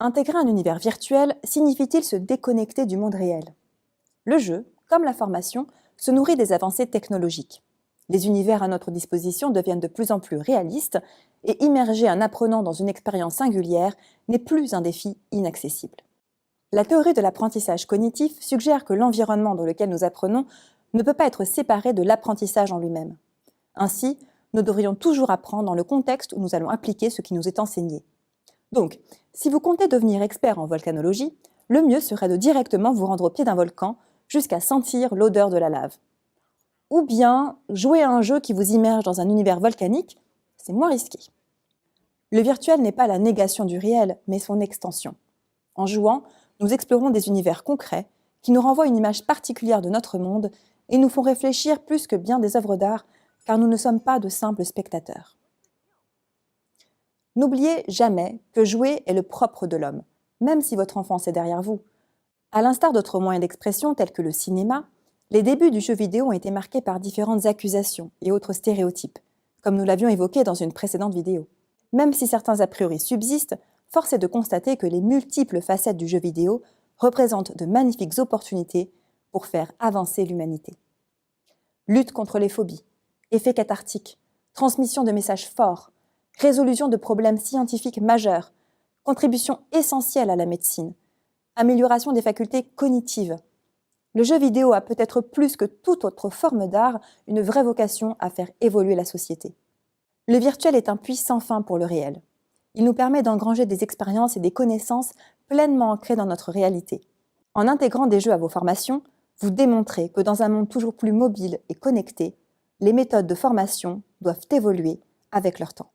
Intégrer un univers virtuel signifie-t-il se déconnecter du monde réel? Le jeu, comme la formation, se nourrit des avancées technologiques. Les univers à notre disposition deviennent de plus en plus réalistes et immerger un apprenant dans une expérience singulière n'est plus un défi inaccessible. La théorie de l'apprentissage cognitif suggère que l'environnement dans lequel nous apprenons ne peut pas être séparé de l'apprentissage en lui-même. Ainsi, nous devrions toujours apprendre dans le contexte où nous allons appliquer ce qui nous est enseigné. Donc, si vous comptez devenir expert en volcanologie, le mieux serait de directement vous rendre au pied d'un volcan jusqu'à sentir l'odeur de la lave. Ou bien jouer à un jeu qui vous immerge dans un univers volcanique, c'est moins risqué. Le virtuel n'est pas la négation du réel, mais son extension. En jouant, nous explorons des univers concrets qui nous renvoient une image particulière de notre monde et nous font réfléchir plus que bien des œuvres d'art, car nous ne sommes pas de simples spectateurs. N'oubliez jamais que jouer est le propre de l'homme, même si votre enfance est derrière vous. À l'instar d'autres moyens d'expression tels que le cinéma, les débuts du jeu vidéo ont été marqués par différentes accusations et autres stéréotypes, comme nous l'avions évoqué dans une précédente vidéo. Même si certains a priori subsistent, force est de constater que les multiples facettes du jeu vidéo représentent de magnifiques opportunités pour faire avancer l'humanité. Lutte contre les phobies, effets cathartiques, transmission de messages forts, résolution de problèmes scientifiques majeurs, contribution essentielle à la médecine, amélioration des facultés cognitives. Le jeu vidéo a peut-être plus que toute autre forme d'art une vraie vocation à faire évoluer la société. Le virtuel est un puits sans fin pour le réel. Il nous permet d'engranger des expériences et des connaissances pleinement ancrées dans notre réalité. En intégrant des jeux à vos formations, vous démontrez que dans un monde toujours plus mobile et connecté, les méthodes de formation doivent évoluer avec leur temps.